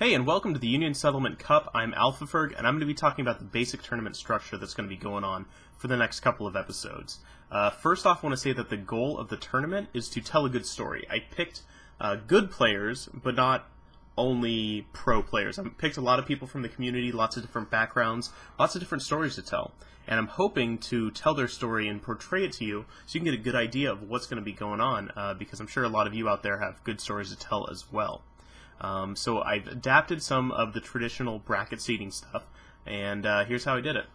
Hey, and welcome to the Union Settlement Cup. I'm AlphaFerg, and I'm going to be talking about the basic tournament structure that's going to be going on for the next couple of episodes. First off, I want to say that the goal of the tournament is to tell a good story. I picked good players, but not only pro players. I picked a lot of people from the community, lots of different backgrounds, lots of different stories to tell. And I'm hoping to tell their story and portray it to you so you can get a good idea of what's going to be going on, because I'm sure a lot of you out there have good stories to tell as well. So I've adapted some of the traditional bracket seeding stuff, and here's how I did it.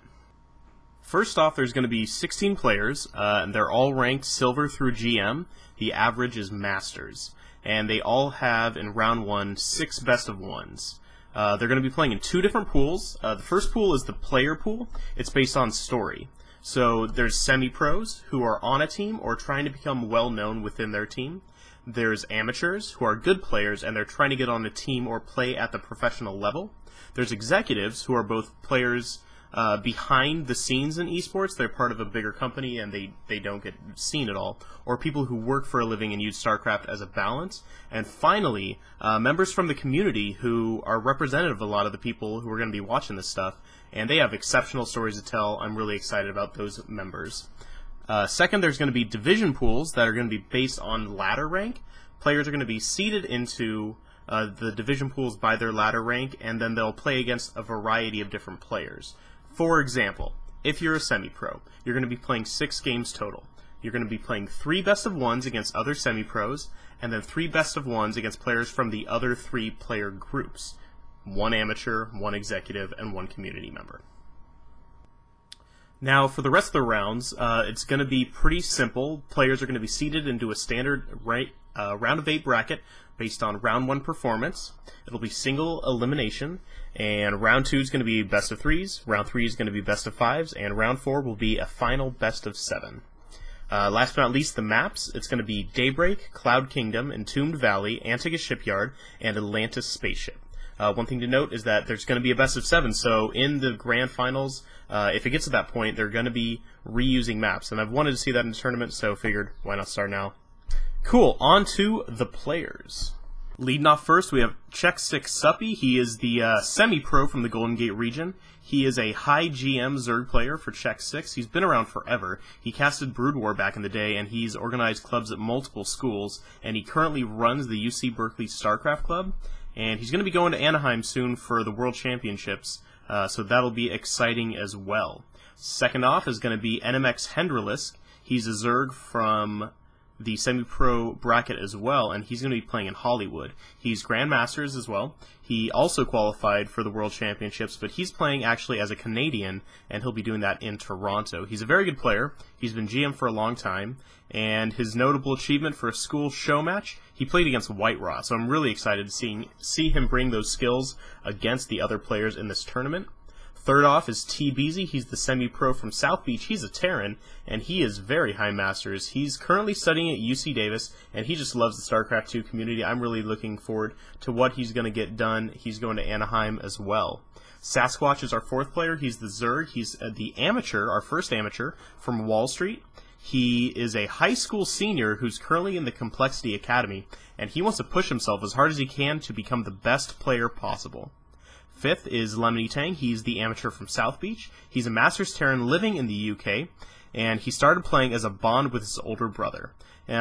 First off, there's going to be 16 players, and they're all ranked Silver through GM. The average is Masters, and they all have, in round 1, 6 best of 1s. They're going to be playing in 2 different pools. The first pool is the player pool. It's based on story. So there's semi-pros who are on a team or trying to become well-known within their team. There's amateurs who are good players and they're trying to get on a team or play at the professional level. There's executives who are both players behind the scenes in esports. They're part of a bigger company and they don't get seen at all. Or people who work for a living and use StarCraft as a balance. And finally, members from the community who are representative of a lot of the people who are going to be watching this stuff. And they have exceptional stories to tell. I'm really excited about those members. Second, there's going to be division pools that are going to be based on ladder rank. Players are going to be seeded into the division pools by their ladder rank, and then they'll play against a variety of different players. For example, if you're a semi-pro, you're going to be playing 6 games total. You're going to be playing 3 best of 1s against other semi-pros, and then 3 best of 1s against players from the other 3 player groups. 1 amateur, 1 executive, and 1 community member. Now, for the rest of the rounds, it's going to be pretty simple. Players are going to be seeded into a standard round of 8 bracket based on round 1 performance. It'll be single elimination, and round 2 is going to be best of 3s, round 3 is going to be best of 5s, and round 4 will be a final best of 7. Last but not least, the maps. It's going to be Daybreak, Cloud Kingdom, Entombed Valley, Antigua Shipyard, and Atlantis Spaceship. One thing to note is that there's going to be a best of 7, so in the grand finals, if it gets to that point, they're going to be reusing maps, and I've wanted to see that in the tournament, so figured, why not start now? Cool, on to the players. Leading off first, we have Check6 Suppy. He is the semi-pro from the Golden Gate region. He is a high GM Zerg player for Check6. He's been around forever. He casted Brood War back in the day, and he's organized clubs at multiple schools, and he currently runs the UC Berkeley StarCraft Club. And he's going to be going to Anaheim soon for the World Championships, so that'll be exciting as well. Second off is going to be NMX Hendralisk. He's a Zerg from the semi-pro bracket as well, and he's going to be playing in Hollywood. He's Grandmasters as well. He also qualified for the World Championships, but he's playing actually as a Canadian, and he'll be doing that in Toronto. He's a very good player. He's been GM for a long time, and his notable achievement for a school show match, he played against Whiterot, so I'm really excited to see him bring those skills against the other players in this tournament. Third off is TBeezy. He's the semi-pro from South Beach. He's a Terran, and he is very high Masters. He's currently studying at UC Davis, and he just loves the StarCraft 2 community. I'm really looking forward to what he's going to get done. He's going to Anaheim as well. Sasquatch is our 4th player. He's the Zerg. He's the amateur, our first amateur, from Wall Street. He is a high school senior who's currently in the Complexity Academy, and he wants to push himself as hard as he can to become the best player possible. 5th is Lemony Tang. He's the amateur from South Beach. He's a Masters Terran living in the UK, and he started playing as a bond with his older brother.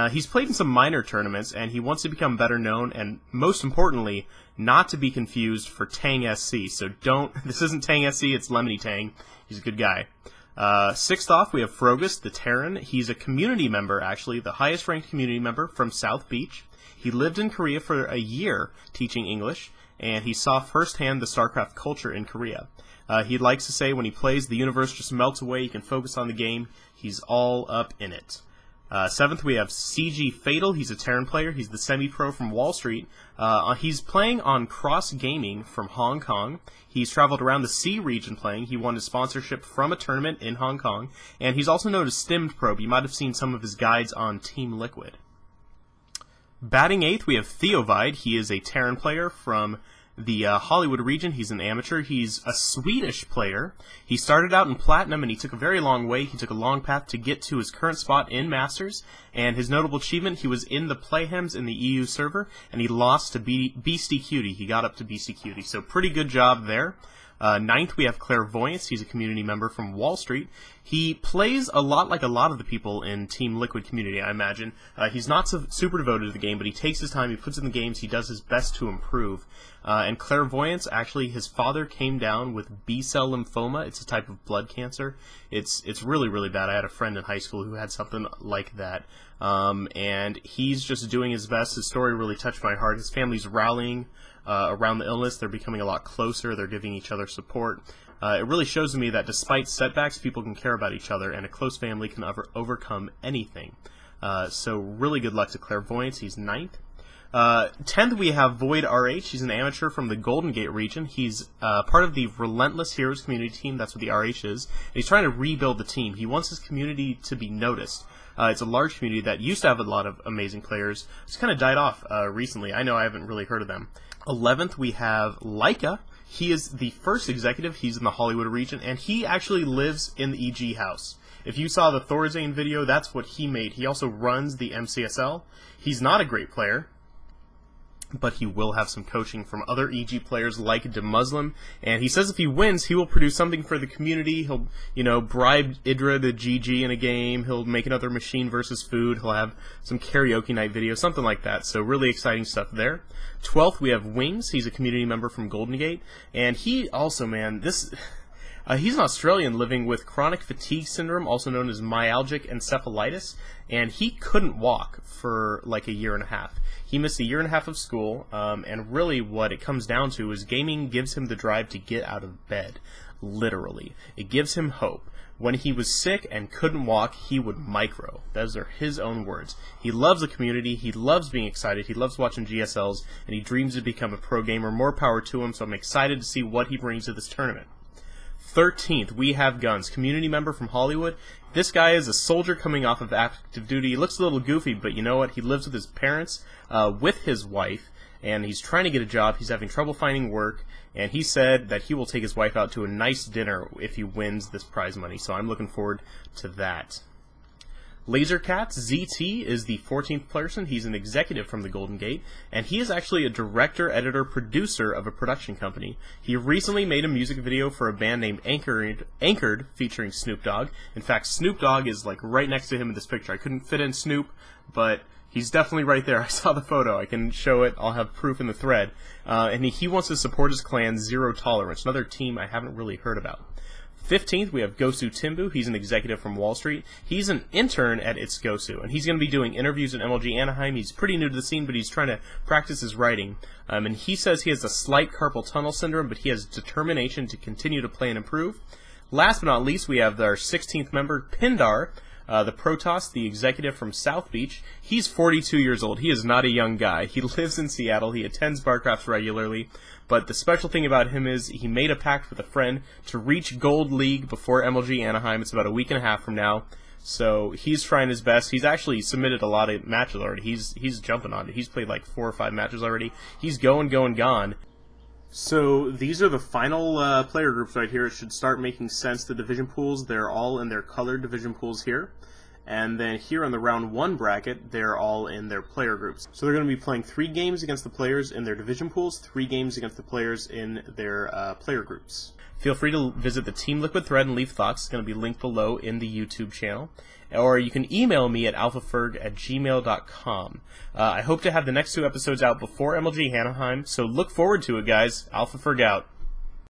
He's played in some minor tournaments, and he wants to become better known, and most importantly, not to be confused for Tang SC. So this isn't Tang SC, it's Lemony Tang. He's a good guy. 6th off, we have Frogus, the Terran. He's a community member, actually, the highest ranked community member from South Beach. He lived in Korea for a year teaching English, and he saw firsthand the StarCraft culture in Korea. He likes to say when he plays, the universe just melts away, he can focus on the game, he's all up in it. 7th, we have CG Fatal. He's a Terran player. He's the semi-pro from Wall Street. He's playing on Cross Gaming from Hong Kong. He's traveled around the C region playing. He won his sponsorship from a tournament in Hong Kong. And he's also known as Stimmed Probe. You might have seen some of his guides on Team Liquid. Batting 8th, we have Theovide. He is a Terran player from the Hollywood region. He's an amateur. He's a Swedish player. He started out in Platinum, and he took a very long way. He took a long path to get to his current spot in Masters, and his notable achievement, he was in the Playhems in the EU server, and he lost to Beastie Cutie. He got up to Beastie Cutie, so pretty good job there. Ninth, we have Clairvoyance. He's a community member from Wall Street. He plays a lot like a lot of the people in Team Liquid community, I imagine. He's not super devoted to the game, but he takes his time, he puts in the games, he does his best to improve. And Clairvoyance, actually, his father came down with B-cell lymphoma. It's a type of blood cancer. It's really, really bad. I had a friend in high school who had something like that. And he's just doing his best. His story really touched my heart. His family's rallying around the illness. They're becoming a lot closer. They're giving each other support. It really shows me that despite setbacks, people can care about each other, and a close family can overcome anything. So really good luck to Clairvoyance. He's 9th. 10th, we have Void RH. He's an amateur from the Golden Gate region. He's part of the Relentless Heroes community team. That's what the RH is. And he's trying to rebuild the team. He wants his community to be noticed. It's a large community that used to have a lot of amazing players. It's kind of died off recently. I know I haven't really heard of them. 11th, we have Leica. He is the first executive. He's in the Hollywood region, and he actually lives in the EG house. If you saw the Thorazane video, that's what he made. He also runs the MCSL. He's not a great player, but he will have some coaching from other EG players like DeMuslim, and he says if he wins, he will produce something for the community. He'll, bribe Idra to GG in a game. He'll make another Machine versus Food. He'll have some karaoke night video, something like that. So really exciting stuff there. 12th, we have Wings. He's a community member from Golden Gate, and he also, man, he's an Australian living with chronic fatigue syndrome, also known as myalgic encephalitis, and he couldn't walk for like a year and a half. He missed a year and a half of school, and really what it comes down to is gaming gives him the drive to get out of bed, literally. It gives him hope. When he was sick and couldn't walk, he would micro. Those are his own words. He loves the community, he loves being excited, he loves watching GSLs, and he dreams to become a pro gamer. More power to him, so I'm excited to see what he brings to this tournament. 13th, we have Guns, community member from Hollywood. This guy is a soldier coming off of active duty. He looks a little goofy, but you know what? He lives with his parents, with his wife, and he's trying to get a job. He's having trouble finding work, and he said that he will take his wife out to a nice dinner if he wins this prize money, so I'm looking forward to that. LaserCats ZT is the 14th person. He's an executive from the Golden Gate, and he is actually a director, editor, producer of a production company. He recently made a music video for a band named Anchored featuring Snoop Dogg. In fact, Snoop Dogg is like right next to him in this picture. I couldn't fit in Snoop, but he's definitely right there. I saw the photo. I can show it. I'll have proof in the thread. And he wants to support his clan, Zero Tolerance, another team I haven't really heard about. 15th, we have Gosu Timbu. He's an executive from Wall Street. He's an intern at It's Gosu, and he's going to be doing interviews at MLG Anaheim. He's pretty new to the scene, but he's trying to practice his writing. And he says he has a slight carpal tunnel syndrome, but he has determination to continue to play and improve. Last but not least, we have our 16th member, Pindar, the Protoss, the executive from South Beach. He's 42 years old. He is not a young guy. He lives in Seattle. He attends Barcraft regularly. But the special thing about him is he made a pact with a friend to reach Gold League before MLG Anaheim. It's about a week and a half from now. So he's trying his best. He's actually submitted a lot of matches already. He's jumping on it. He's played like 4 or 5 matches already. He's gone. So these are the final player groups right here. It should start making sense. The division pools, they're all in their colored division pools here. And then here on the round 1 bracket, they're all in their player groups. So they're going to be playing 3 games against the players in their division pools, 3 games against the players in their player groups. Feel free to visit the Team Liquid thread and leave thoughts. It's going to be linked below in the YouTube channel. Or you can email me at alphaferg@gmail.com. I hope to have the next 2 episodes out before MLG Anaheim, so look forward to it, guys. AlphaFerg out.